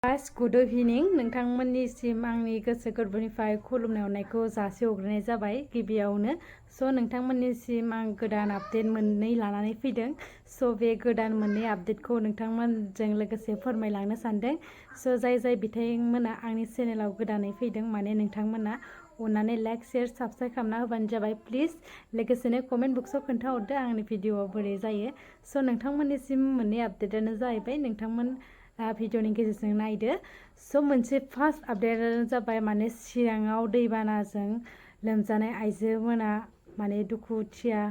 Guys, good evening. नोंथांमोननिसिम आंनि गोसो गोरबोनिफ्राय खुलुमनाय हरनायखौ जासिहरग्रोनाय जाबाय गिबियावनो। नोंथांमोननिसिम आं गोदान आपडेट मोननै लानानै फैदों। बे गोदान मोननै आपडेटखौ नोंथांमोनजों लोगोसे फोरमायलांनो सानदों। जाय बिथांमोना आंनि चेनेलाव गोदानै फैदों माने नोंथांमोना अन्नानै लाइक शेयार साबस्क्राइब खालामना होबानो जाबाय प्लिज। लोगोसेनो कमेन्ट बक्सआव खोन्थाहरदो आंनि भिडिअआ बोरै जायो। नोंथांमोननिसिम मोननै आपडेटानो जाहैबाय नोंथांमोन भिडिअनि गेजेरजों नायदो। मोनसे फार्स्ट आपडेटानो जाबाय माने चिराङाव दैबानाजों लोमजानाय आइजोमोना माने दुखुथिया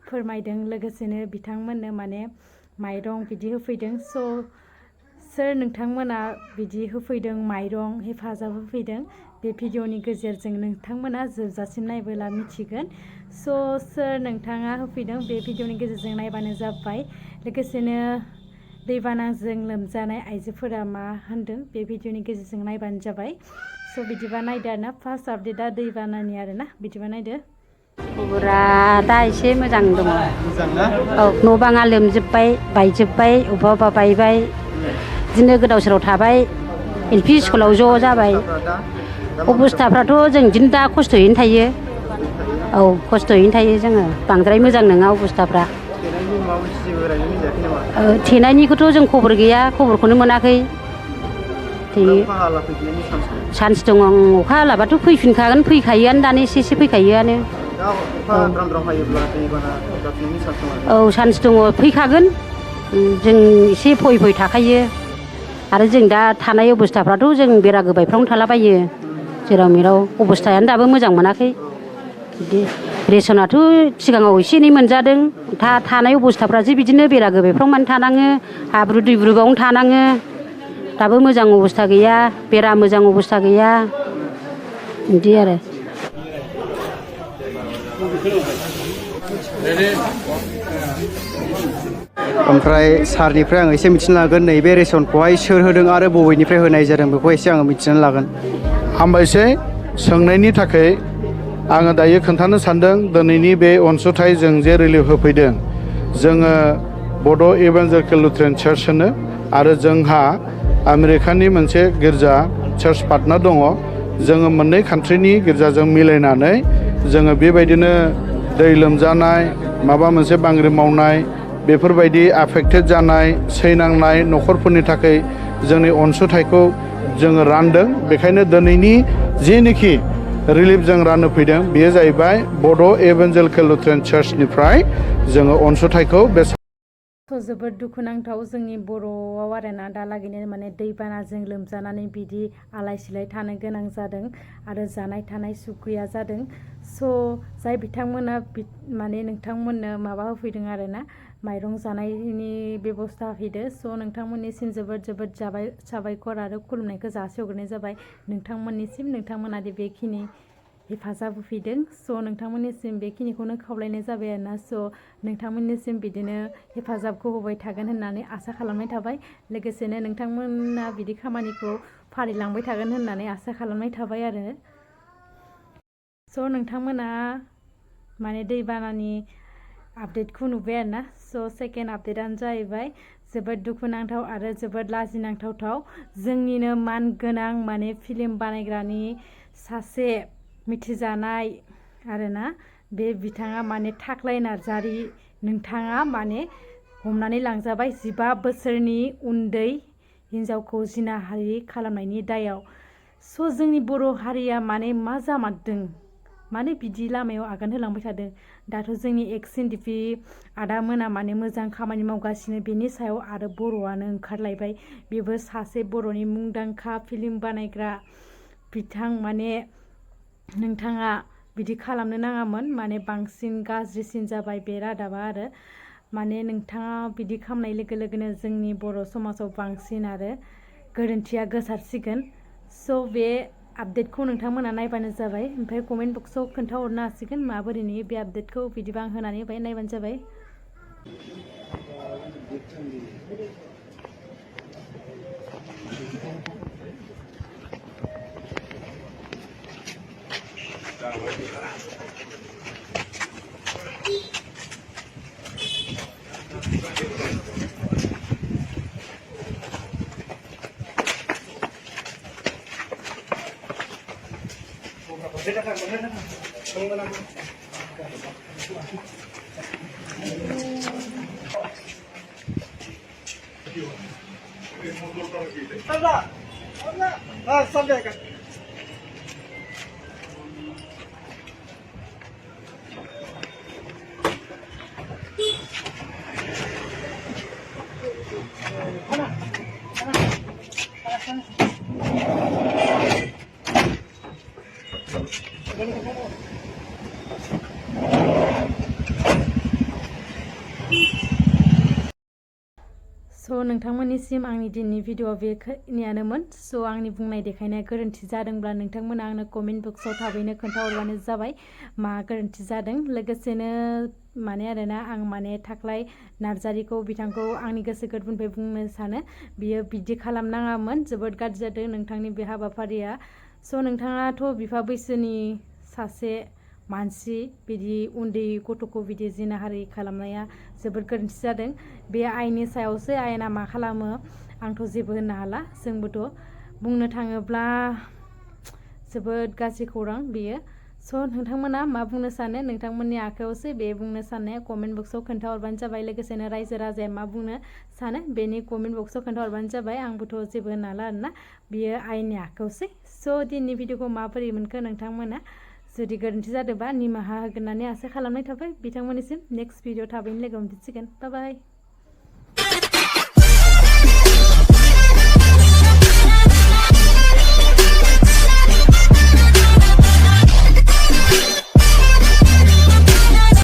फोरमायदों। लोगोसेनो बिथांमोननो माने माइरं बिदि होफैदों। सोर नोंथांमोना बिदि होफैदों माइरं हेफाजाब होफैदों बे भिडिअनि गेजेरजों नोंथांमोना जोबजासिम नायबोला मिथिगोन। सोर नोंथाङा होफैदों बे भिडिअनि गेजेरजों नायबानो जाबाय। लोगोसेनो दैबानाजों लोमजानाय आइजोफोरा मा होनदों बे भिडिअनि गेजेरजों नायबानो जाबाय। बिदिबा नायदो आरोना फार्स्ट आपडेटआ दैबानानि आरोना बिदिबा नायदो। खबरा दा एसे मोजां दङ। औ न' बाङा लोमजोब्बाय बायजोब्बाय अबेबा बायबाय बिदिनो गोदाव सोराव थाबाय। LP स्कुलाव ज' जाबाय। अबस्थाफ्राथ' जों बिदिनो दा खस्थ'यैनो थायो। औ खस्थ'यैनो थायो जोङो बांद्राय मोजां नङा अबस्थाफ्रा। थेनायनिखौथ' जों खबर गैया खबरखौनो मोनाखै। चान्स दङ अखा हालाबाथ' फैफिनखागोन फैखायोआनो दानो एसे एसे फैखायोआनो। औ चान्स दङ फैखागोन जों एसे फै थाखायो। आरो जों दा थानाय अबस्थाफ्राथ' जों बेरा गोबायफ्रावनो थालाबायो जेराव मेराव अबस्थायानो दाबो मोजां मोनाखै। बिदि रेसनाथ' सिगाङाव एसे एनै मोनजादों। थानाय अबस्थाफ्रासो बिदिनो बेरा गोबायफ्राव माने थानाङो हाब्रु दैब्रुबावनो थानाङो। दाबो मोजां अबस्था गैया बेरा मोजां अबस्था गैया बिदि आरो। ओमफ्राय सारनिफ्राय आं एसे मिथिनो लागोन नैबे रेसनखौहाय सोर होदों आरो बबेनिफ्राय होनाय जादों बेखौ एसे आङो मिथिनानै लागोन। हामबायसै सोंनायनि थाखाय आङो दायो खोन्थानो सानदों। दिनैनि बे अनसुंथाइ जों जे रिलिफ होफैदों जोङो बड' इभान्जेलिकेल लुथेरान चार्च होनो आरो जोंहा आमेरिकानि मोनसे गिर्जा चार्च पार्टनार दङ। जोङो मोननै कान्ट्रिनि गिर्जाजों मिलायनानै जोङो बेबायदिनो दै लोमजानाय माबा मोनसे बांग्रि मावनाय बेफोरबायदि आफेक्टेड जानाय सैनांनाय न'खरफोरनि थाखाय जोंनि अनसुंथाइखौ जोङो रानदों। बेखायनो दिनैनि जेनोखि रिलिफ जों राननो फैदों बेयो जाहैबाय बड' इभान्जेलिकेल लुथेरान चार्चनिफ्राय जोङो अनसुंथाइखौ बे जोबोद दुखुनांथाव जोंनि बर'आव आरोना दालागैनो माने दैबानाजों लोमजानानै बिदि आलाय सिलाय थानो गोनां जादों आरो जानाय थानाय सुख गैया जादों। जाय बिथांमोना माने नोंथांमोननो माबा होफैदों आरोना माइरं जानायनि बेबस्था होफैदो। नोंथांमोननिसिम जोबोद साबायखर आरो खुलुमनायखौ जासिहरग्रोनाय जाबाय नोंथांमोननिसिम। नोंथांमोना बेखिनि हेफाजाब होफैदों। नोंथांमोननिसिम बेखिनिखौनो खावलायनाय जाबाय आरोना। नोंथांमोननिसिम बिदिनो हेफाजाबखौ होबाय थागोन होननानै आसा खालामनाय थाबाय। लोगोसेनो नोंथांमोना बिदि खामानिखौ फारिलांबाय थागोन होननानै आसा खालामनाय थाबाय आरो। नोंथांमोना माने दैबानानि आपडेटखौ नुबाय आरोना। सेकेन्ड आपडेटआनो जाहैबाय जोबोद दुखुनांथाव आरो जोबोद लाजिनांथाव जोंनिनो मान गोनां माने फिल्म बानायग्रानि सासे मिथिजानाय आरोना बे बिथाङा माने ताklai narjari नोंथाङा माने हमनानै लांजाबाय 15 बोसोरनि उन्दै हिन्जावखौ जिनाहारि खालामनायनि दायाव। जोंनि बर' हारिया माने मा जामारदों माने बिदि लामायाव आगान होलांबाय थादों। दाथ' जोंनि एक्स NDP आदामोना माने मोजां खामानि मावगासिनो बेनि सायाव आरो बर'आनो ओंखारलायबाय। बेबो सासे बर'नि मुंदांखा फिल्म बानायग्रा बिथां माने नोंथाङा बिदि खालामनो नाङामोन माने बांसिन गाज्रिसिन जाबाय बे रादाबा आरो। माने नोंथाङा बिदि खालामनाय लोगो लोगोनो जोंनि बर' समाजाव बांसिन आरो गोरोन्थिया गोसारसिगोन। बे आपडेटखौ नोंथांमोना नायबानो जाबाय। ओमफ्राय कमेन्ट बक्सआव खोन्थाहरनो हासिगोन माबोरै नुयो बे आपडेटखौ। बिदिबा आं होनानै होबाय नायबानो जाबाय। स' नोंथांमोननिसिम आंनि दिनैनि भिडिअ बेखिनियानोमोन। स' आंनि बुंनाय देखायनाया गोरोन्थि जादोंब्ला नोंथांमोना आंनो कमेन्ट बक्सआव थाबैनो खोन्थाहरबानो जाबाय मा गोरोन्थि जादों। लोगोसेनो माने आरोना आं माने थाख्लाय नार्जारिखौ बिथांखौ आंनि गोसो गोरबोनिफ्राय बुंनो सानो बियो बिदि खालामनाङामोन, जोबोद गाज्रि जादों नोंथांनि बे हाबाफारिया। स' नोंथाङाथ' बिफा बैसोनि सासे मानसि बिदि उन्दै गथ'खौ बिदि जिनाहारि खालामनाया जोबोद गोरोन्थि जादों। बे आयेननि सायावसो आयेना मा खालामो आंथ' जेबो होननो हाला। जोंबोथ' बुंनो थाङोब्ला जोबोद गाज्रि खौरां बेयो। स' नोंथांमोना मा बुंनो सानो नोंथांमोननि आखायावसो बे बुंनो साननाया कमेन्ट बक्सआव खोन्थाहरबानो जाबाय। लोगोसेनो रायजो राजाया मा बुंनो सानो बेनि कमेन्ट बक्सआव खोन्थाहरबानो जाबाय। आंबोथ' जेबो होननो हाला आरोना, बियो आयेननि आखायावसै। स' दिनैनि भिडिअखौ माबोरै मोनखो नोंथांमोना, जुदि गोरोन्थि जादोंबा निमाहा होगोन होननानै आसा खालामनाय थाबाय। बिथांमोननिसिम नेक्स्ट भिडिअ थाबैनो लोगो मोनफिनसिगोन। बाय बाय।